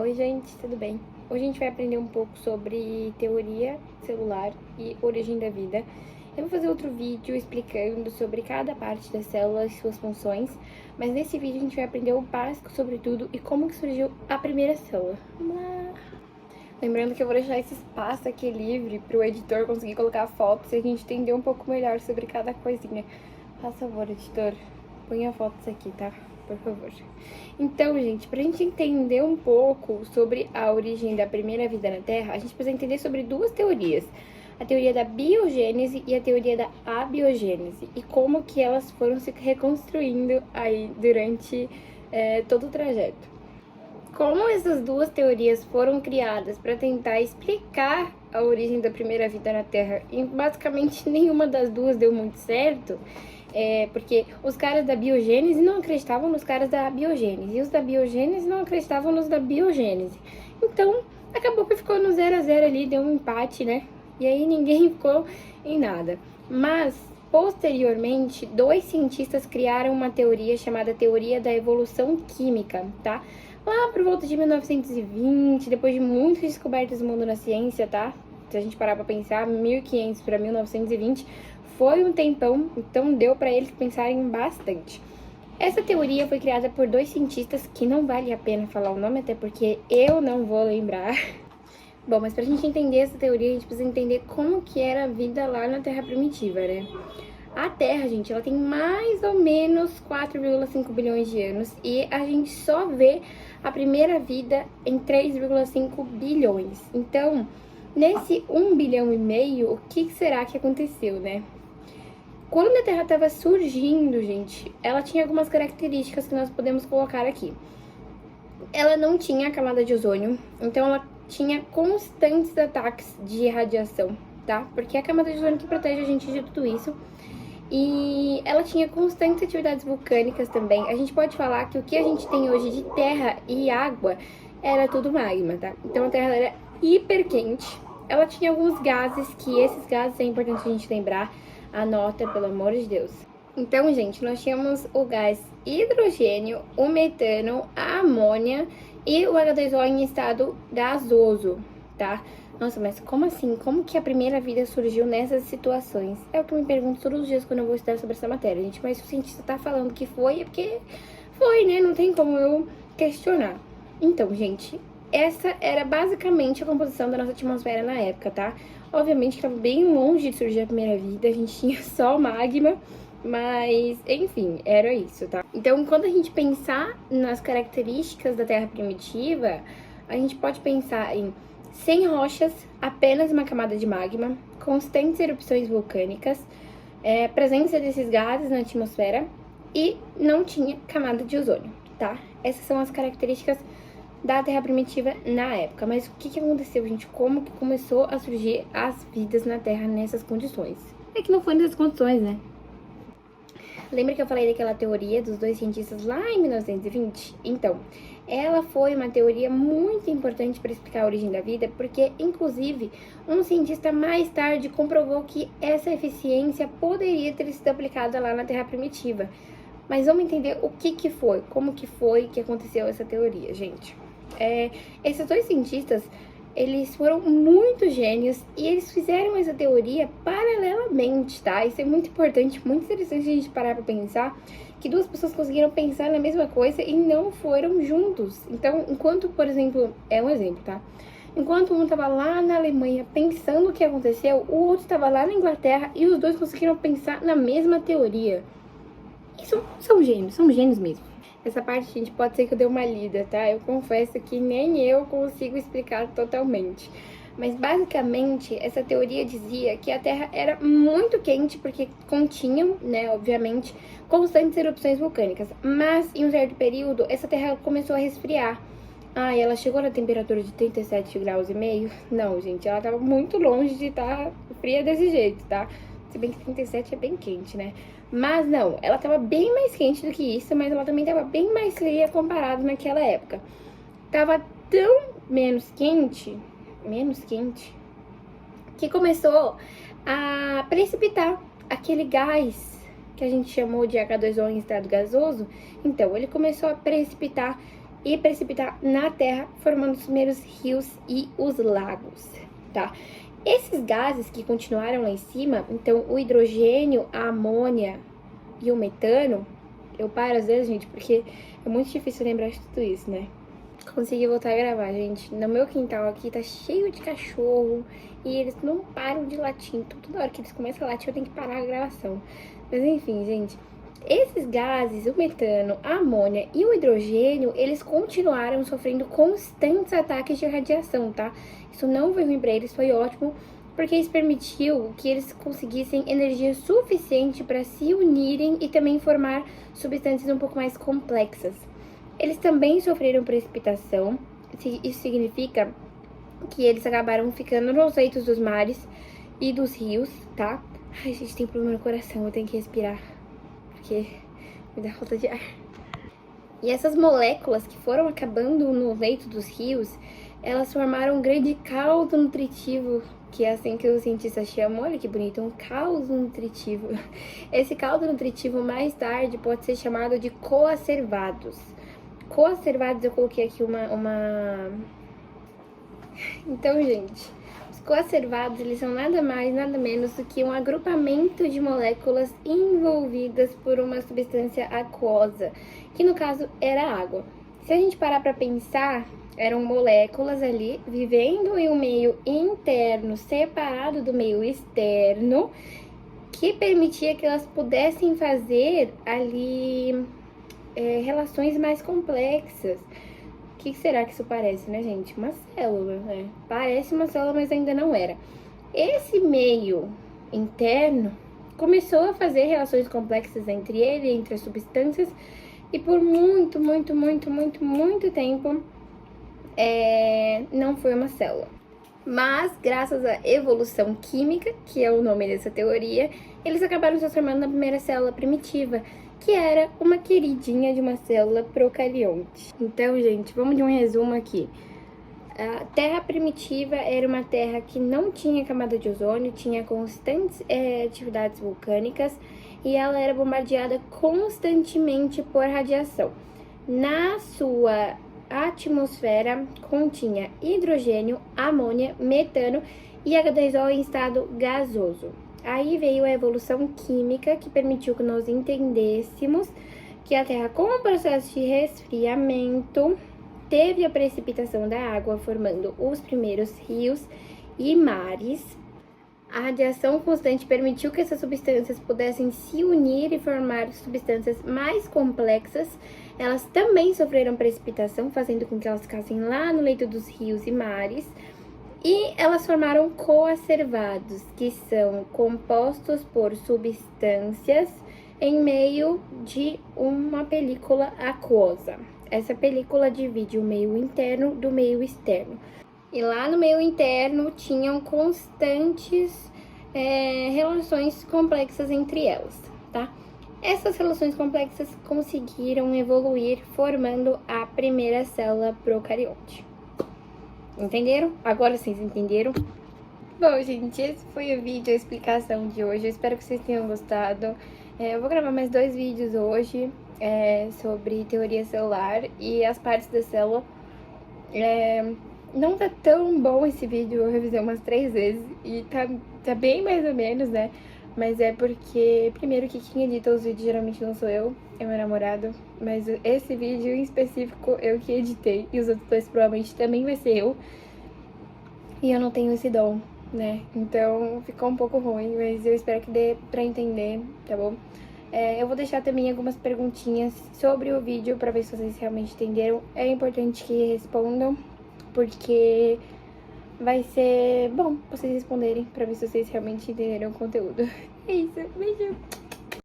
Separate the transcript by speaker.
Speaker 1: Oi gente, tudo bem? Hoje a gente vai aprender um pouco sobre teoria celular e origem da vida. Eu vou fazer outro vídeo explicando sobre cada parte da célula e suas funções, mas nesse vídeo a gente vai aprender o básico sobre tudo e como que surgiu a primeira célula. Vamos lá! Lembrando que eu vou deixar esse espaço aqui livre para o editor conseguir colocar fotos e a gente entender um pouco melhor sobre cada coisinha. Faz favor, editor, ponha fotos aqui, tá? Por favor. Então, gente, pra gente entender um pouco sobre a origem da primeira vida na Terra, a gente precisa entender sobre duas teorias. A teoria da biogênese e a teoria da abiogênese. E como que elas foram se reconstruindo aí durante todo o trajeto. Como essas duas teorias foram criadas para tentar explicar a origem da primeira vida na Terra e basicamente nenhuma das duas deu muito certo, porque os caras da biogênese não acreditavam nos caras da biogênese e os da biogênese não acreditavam nos da biogênese. Então, acabou que ficou no 0 a 0 ali, deu um empate, né? E aí ninguém ficou em nada. Mas, posteriormente, dois cientistas criaram uma teoria chamada teoria da evolução química, tá? Lá por volta de 1920, depois de muitas descobertas do mundo na ciência, tá? Se a gente parar pra pensar, 1500 para 1920 foi um tempão, então deu pra eles pensarem bastante. Essa teoria foi criada por dois cientistas que não vale a pena falar o nome, até porque eu não vou lembrar. Bom, mas pra gente entender essa teoria, a gente precisa entender como que era a vida lá na Terra primitiva, né? A Terra, gente, ela tem mais ou menos 4,5 bilhões de anos e a gente só vê a primeira vida em 3,5 bilhões. Então, nesse 1 bilhão e meio, o que será que aconteceu, né? Quando a Terra estava surgindo, gente, ela tinha algumas características que nós podemos colocar aqui. Ela não tinha a camada de ozônio, então ela tinha constantes ataques de radiação, tá? Porque é a camada de ozônio que protege a gente de tudo isso. E ela tinha constantes atividades vulcânicas também. A gente pode falar que o que a gente tem hoje de terra e água era tudo magma, tá? Então a Terra era hiper quente. Ela tinha alguns gases, que esses gases é importante a gente lembrar. Anota, pelo amor de Deus. Então, gente, nós tínhamos o gás hidrogênio, o metano, a amônia e o H2O em estado gasoso, tá? Nossa, mas como assim? Como que a primeira vida surgiu nessas situações? É o que eu me pergunto todos os dias quando eu vou estudar sobre essa matéria, gente. Mas se o cientista tá falando que foi, é porque foi, né? Não tem como eu questionar. Então, gente, essa era basicamente a composição da nossa atmosfera na época, tá? Obviamente que tava bem longe de surgir a primeira vida, a gente tinha só magma, mas, enfim, era isso, tá? Então, quando a gente pensar nas características da Terra primitiva, a gente pode pensar em sem rochas, apenas uma camada de magma, constantes erupções vulcânicas, presença desses gases na atmosfera e não tinha camada de ozônio, tá? Essas são as características da Terra primitiva na época. Mas o que aconteceu, gente? Como que começou a surgir as vidas na Terra nessas condições? É que não foi nessas condições, né? Lembra que eu falei daquela teoria dos dois cientistas lá em 1920? Então, ela foi uma teoria muito importante para explicar a origem da vida, porque, inclusive, um cientista mais tarde comprovou que essa eficiência poderia ter sido aplicada lá na Terra primitiva. Mas vamos entender o que foi, como que foi que aconteceu essa teoria, gente. Esses dois cientistas, eles foram muito gênios e eles fizeram essa teoria paralelamente, tá? Isso é muito importante, muito interessante a gente parar pra pensar que duas pessoas conseguiram pensar na mesma coisa e não foram juntos. Então, enquanto, por exemplo, é um exemplo, tá? Enquanto um tava lá na Alemanha pensando o que aconteceu, o outro tava lá na Inglaterra e os dois conseguiram pensar na mesma teoria. Isso são gênios mesmo. Essa parte, gente, pode ser que eu dê uma lida, tá? Eu confesso que nem eu consigo explicar totalmente. Mas, basicamente, essa teoria dizia que a Terra era muito quente, porque continham, né, obviamente, constantes erupções vulcânicas. Mas, em um certo período, essa Terra começou a resfriar. Ah, e ela chegou na temperatura de 37 graus e meio? Não, gente, ela tava muito longe de estar fria desse jeito, tá? Se bem que 37 é bem quente, né? Mas não, ela tava bem mais quente do que isso, mas ela também tava bem mais fria comparado naquela época. Tava tão menos quente, que começou a precipitar aquele gás que a gente chamou de H2O em estado gasoso. Então, ele começou a precipitar e precipitar na Terra, formando os primeiros rios e os lagos, tá? Esses gases que continuaram lá em cima, então o hidrogênio, a amônia e o metano, eu paro às vezes, gente, porque é muito difícil lembrar de tudo isso, né? Consegui voltar a gravar, gente. No meu quintal aqui tá cheio de cachorro e eles não param de latir. Então, toda hora que eles começam a latir, eu tenho que parar a gravação. Mas enfim, gente, esses gases, o metano, a amônia e o hidrogênio, eles continuaram sofrendo constantes ataques de radiação, tá? Isso não foi ruim pra eles, foi ótimo, porque isso permitiu que eles conseguissem energia suficiente para se unirem e também formar substâncias um pouco mais complexas. Eles também sofreram precipitação, isso significa que eles acabaram ficando nos leitos dos mares e dos rios, tá? Ai, gente, tem problema no coração, eu tenho que respirar, porque me dá falta de ar. E essas moléculas que foram acabando no leito dos rios, elas formaram um grande caldo nutritivo, que é assim que os cientistas chamam, olha que bonito, um caldo nutritivo. Esse caldo nutritivo mais tarde pode ser chamado de coacervados. Coacervados, eu coloquei aqui uma... Então, gente, os coacervados, eles são nada mais, nada menos do que um agrupamento de moléculas envolvidas por uma substância aquosa, que no caso era água. Se a gente parar para pensar, eram moléculas ali vivendo em um meio interno separado do meio externo, que permitia que elas pudessem fazer ali relações mais complexas. O que será que isso parece, né, gente? Uma célula, né? Parece uma célula, mas ainda não era. Esse meio interno começou a fazer relações complexas entre ele, entre as substâncias, e por muito tempo não foi uma célula. Mas, graças à evolução química, que é o nome dessa teoria, eles acabaram se transformando na primeira célula primitiva, que era uma queridinha de uma célula procarionte. Então, gente, vamos de um resumo aqui. A Terra primitiva era uma terra que não tinha camada de ozônio, tinha constantes atividades vulcânicas e ela era bombardeada constantemente por radiação. Na sua atmosfera continha hidrogênio, amônia, metano e H2O em estado gasoso. Aí veio a evolução química, que permitiu que nós entendêssemos que a Terra, com o processo de resfriamento, teve a precipitação da água, formando os primeiros rios e mares. A radiação constante permitiu que essas substâncias pudessem se unir e formar substâncias mais complexas. Elas também sofreram precipitação, fazendo com que elas ficassem lá no leito dos rios e mares. E elas formaram coacervados, que são compostos por substâncias em meio de uma película aquosa. Essa película divide o meio interno do meio externo. E lá no meio interno tinham constantes relações complexas entre elas, tá? Essas relações complexas conseguiram evoluir, formando a primeira célula procarionte. Entenderam? Agora vocês entenderam? Bom, gente, esse foi o vídeo, a explicação de hoje. Eu espero que vocês tenham gostado. Eu vou gravar mais 2 vídeos hoje sobre teoria celular e as partes da célula. Não tá tão bom esse vídeo, eu revisei umas 3 vezes e tá bem mais ou menos, né? Mas é porque, primeiro, que quem edita os vídeos geralmente não sou eu, é meu namorado. Mas esse vídeo em específico eu que editei. E os outros 2 provavelmente também vai ser eu. E eu não tenho esse dom, né? Então ficou um pouco ruim, mas eu espero que dê pra entender, tá bom? Eu vou deixar também algumas perguntinhas sobre o vídeo pra ver se vocês realmente entenderam. É importante que respondam, porque vai ser bom vocês responderem pra ver se vocês realmente entenderam o conteúdo. É isso, beijo!